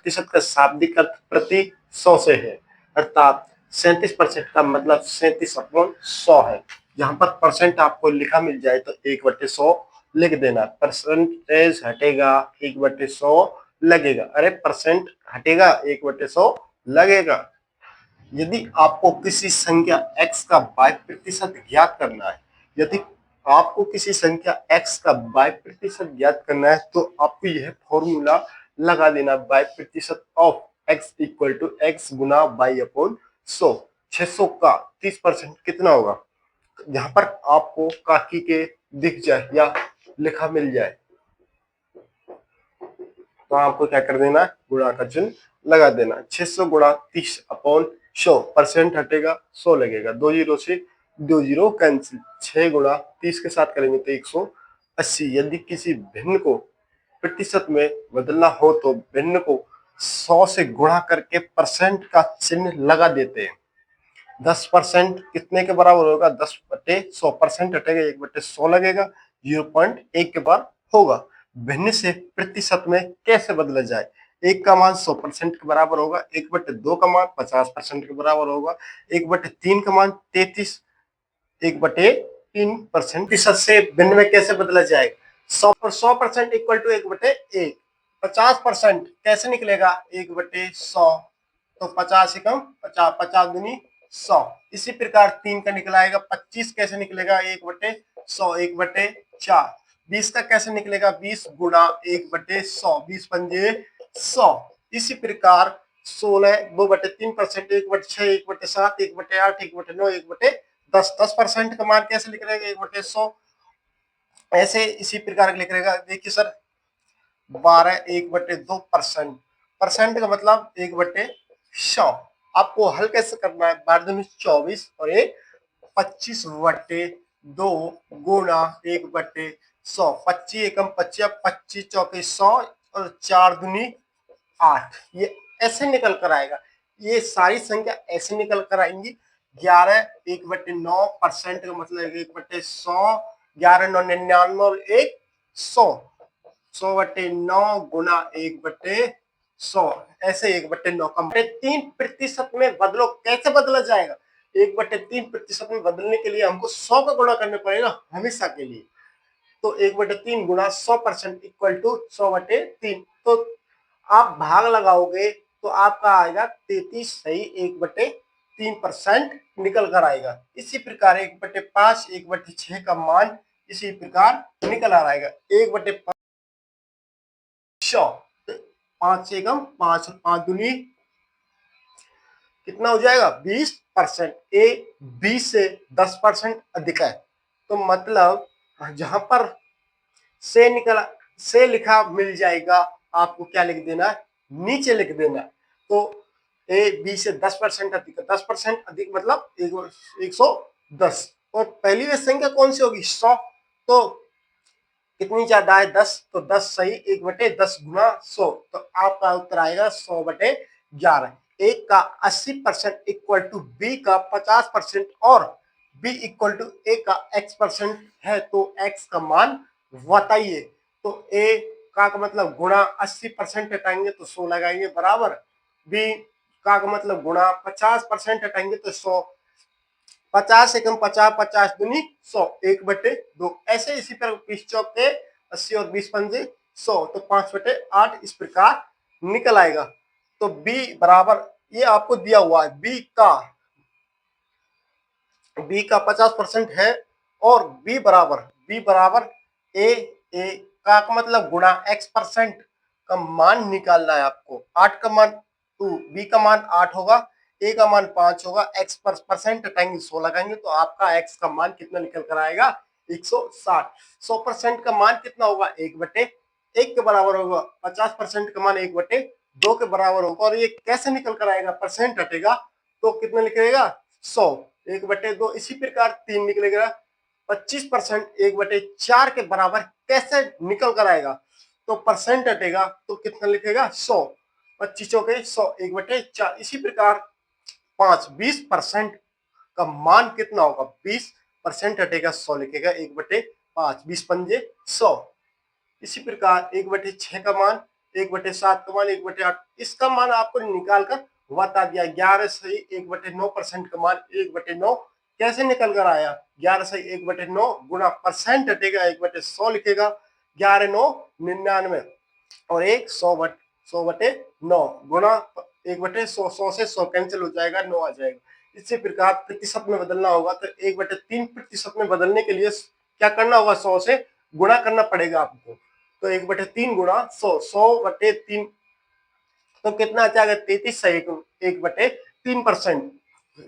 प्रतिशत का शाब्दिक अर्थ प्रति 100 से है, अर्थात 37% का मतलब 37/100 है। यहाँ पर परसेंट आपको लिखा मिल जाए तो 1/100 लिख देना, परसेंटेज हटेगा 1/100 लगेगा। अरे परसेंट हटेगा 1/100 लगेगा। यदि आपको किसी संख्या x का बाय प्रतिशत ज्ञात करना है, यदि आपको किसी संख्या x का बाय प्रतिशत ज्ञात करना है तो आपको यह फॉर्मूला लगा देना, बाय प्रतिशत of x equal to x गुना बाई अपॉन 100। 600 का 30% कितना होगा? यहाँ पर आपको काकी के दिख जाए या लिखा मिल जाए तो आपको क्या कर देना, गुणा का चिन्ह लगा देना। 600 गुणा 30 अपॉन 100, परसेंट हटेगा 100 लगेगा, 2 जीरो से 2 जीरो कैंसिल, 6 गुणा 30 के साथ करेंगे तो 180। यदि किसी भिन्न को प्रतिशत में बदलना हो तो भिन्न को 100 से गुणा करके परसेंट का चिन्ह लगा देते हैं। 10% कितने के बराबर होगा? 10/100, परसेंट हटेगा 1/100 लगेगा, 0.1 के बार होगा। भिन्न से प्रतिशत में कैसे बदला जाए? 1 का मान 100% के बराबर होगा, 1/2 का मान 50% के बराबर होगा, 1/3 का मान 33, 1/3% प्रतिशत से भिन्न में कैसे बदला जाएगा? 100% इक्वल टू 1/1। 50% कैसे निकलेगा? 1/100, तो 50 से कम 50, 50 दूनी 100। इसी प्रकार 3 का निकला आएगा। 25 कैसे निकलेगा? 1/100, 1/4। 20 का कैसे निकलेगा? 20 गुणा 1/100, 20 पंजे 100। इसी प्रकार 16, 2/3%, 1/6, 1/7, 1/8, 1/9, 1/10। 10% का मान कैसे निकलेगा? 1/100। ऐसे इसी प्रकार लिख रहेगा। देखिए सर 12, 1/2%, परसेंट का मतलब 1/100। आपको हल कैसे करना है? 12 24 और 25/2 गुणा 1/100। 25 एकम 25, 25 चौके 100 और 4 दूनी 8। ये ऐसे निकल कर आएगा। ये सारी संख्या ऐसे निकल कर आएंगी। 11 1/9 परसेंट का मतलब 1/100, 11 9 99 और 1 100, 100/9 गुना 1/100। ऐसे 1/9 का 3% में बदलो। कैसे बदला जाएगा? 1/3% में बदलने के लिए हमको 100 का गुणा करना पड़ेगा हमेशा के लिए। तो 1/3 गुना 100% इक्वल टू 100/3। तो आप भाग लगाओगे तो आपका आएगा 33 सही 1/3% निकल कर आएगा। इसी प्रकार 1/5, 1/6 का मान इसी प्रकार निकल आ आएगा। 1/5, 5 से कम 5, 5 दूनी कितना हो जाएगा? 20%। ए 20 से 10% अधिक है, तो मतलब जहां पर से लिखा मिल जाएगा, आपको क्या लिख देना है? नीचे लिख देना। तो ए 20 से 10% अधिक, 10% अधिक मतलब 110। और पहली वे संख्या कौन सी होगी? 100। तो कितनी ज्यादा है? 10, तो 10 सही 1/10 गुना 100, तो आपका उत्तर आएगा 100/11। ए का 80% इक्वल टू बी का 50% और बी इक्वल टू ए का x% है, तो x का मान बताइए। तो ए का मतलब गुणा 80% हटाएंगे तो 100 लगाएंगे बराबर, बी का मतलब गुणा 50% हटाएंगे तो 100, 50 से कम 50, 50 दूनी 100, 1/2। ऐसे इसी पर 20 चौके 80 और 20 पंजे 100, तो 5/8 इस प्रकार निकल आएगा। तो b बराबर, ये आपको दिया हुआ है, b का 50% है और b बराबर a का मतलब गुणा x% का मान निकालना है आपको। 8 का मान 2, b का मान 8 होगा, a का मान 5 होगा, x परसेंट हटाएंगे 100 लगाएंगे तो आपका x का मान कितना निकल कर आएगा? 160। 100% का मान कितना होगा? 1/1 के बराबर होगा। 50% का मान 1/2 के बराबर होगा। और ये कैसे निकल कर आएगा? परसेंट हटेगा तो कितना निकलेगा? 100, 1/2। इसी प्रकार 3 निकलेगा। 25% 1/4 के बराबर कैसे निकल कर आएगा? तो परसेंट हटेगा तो कितना लिखेगा? 100, 25 चौके 100, 1/4। इसी प्रकार 5, 20% का मान कितना होगा? 20% हटेगा 100 लिखेगा 1/5, 20 पंजे 100। इसी प्रकार 1/6 का मान 1/7 का मान 1/8, इसका मान आपको निकाल कर बता दिया। 11 सही 1/9% का मान 1/9 कैसे निकल कर आया? 11 सही 1/9 गुना परसेंट हटेगा 1/100 लिखेगा, 11 9 99 और 100/9 गुना 1/100, 100 से 100 कैंसिल हो जाएगा, 9 आ जाएगा। इसी प्रकार प्रतिशत में बदलना होगा तो 1/3 प्रतिशत में बदलने के लिए क्या करना होगा? 100 से गुणा करना पड़ेगा आपको। तो 1/3 गुणा 100, 100/3 तो कितना आ जाएगा? 33 सही 1/3%।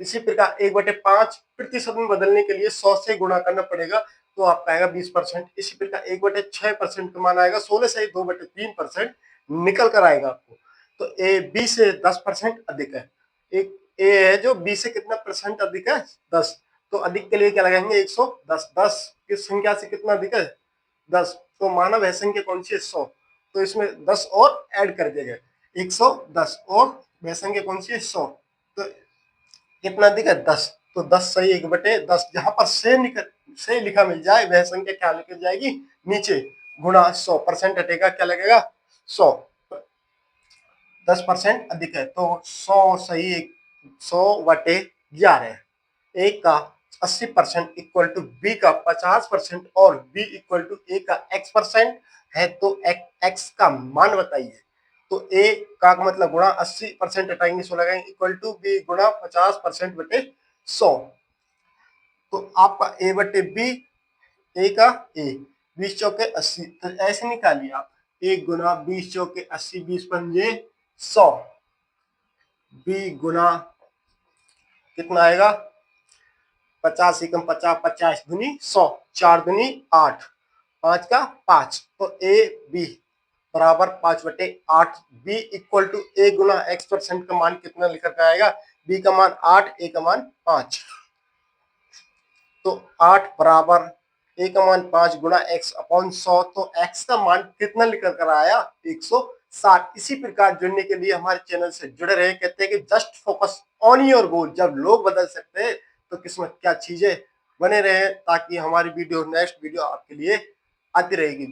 इसी प्रकार 1/5 प्रतिशत में बदलने के लिए 100 से गुणा करना पड़ेगा, तो आपका आएगा 20%। इसी प्रकार 1/6% का मान आएगा 16 से 2/3% निकल कर आएगा आपको। तो ए बी से 10% अधिक है। एक ए है जो बी से कितना परसेंट अधिक है? 10। तो अधिक के लिए क्या लगाएंगे? 110। 10 किस संख्या से कितना अधिक है? 10। तो मानव है संख्या कौन सी है? 100। तो इसमें 10 और ऐड कर दिया गया, 110 और वह संख्या कौन सी है? 100। तो कितना अधिक है? 10। तो 10 सही 1/10। जहां पर से लिखा मिल जाए वह संख्या क्या लिखी जाएगी? नीचे गुणा 100, परसेंट हटेगा, क्या लगेगा? 100। 10% अधिक है तो 100 सही 100/11। ए का 80% इक्वल टू बी का 50% और बी इक्वल टू ए का x% है, तो x का मान बताइए। तो ए का मतलब गुणा 80% हटाएंगे 100 लगाएंगे इक्वल टू बी गुणा 50% बटे 100। तो आपका a बटे बी, ए का ए, 20 चौके 80, तो ऐसे निकालिए आप। 1 गुना 20 चौके 80, 20 पंजे 100, बी गुना कितना आएगा? 50 एकम 50, 50 दूनी 100, 4 दूनी 8, 5 का 5। तो ए बी बराबर 5/8। बी इक्वल टू ए गुना x% का मान कितना लिखकर के आएगा? बी का मान 8, ए का मान 5। तो 8 बराबर ए का मान 5 गुना x/100, तो x का मान कितना लिखकर कर आया? 160। इसी प्रकार जुड़ने के लिए हमारे चैनल से जुड़े रहे। कहते हैं कि just focus on your goal. जब लोग बदल सकते हैं तो किस्मत क्या चीजें बने रहे, ताकि हमारी वीडियो नेक्स्ट वीडियो आपके लिए आती रहेगी।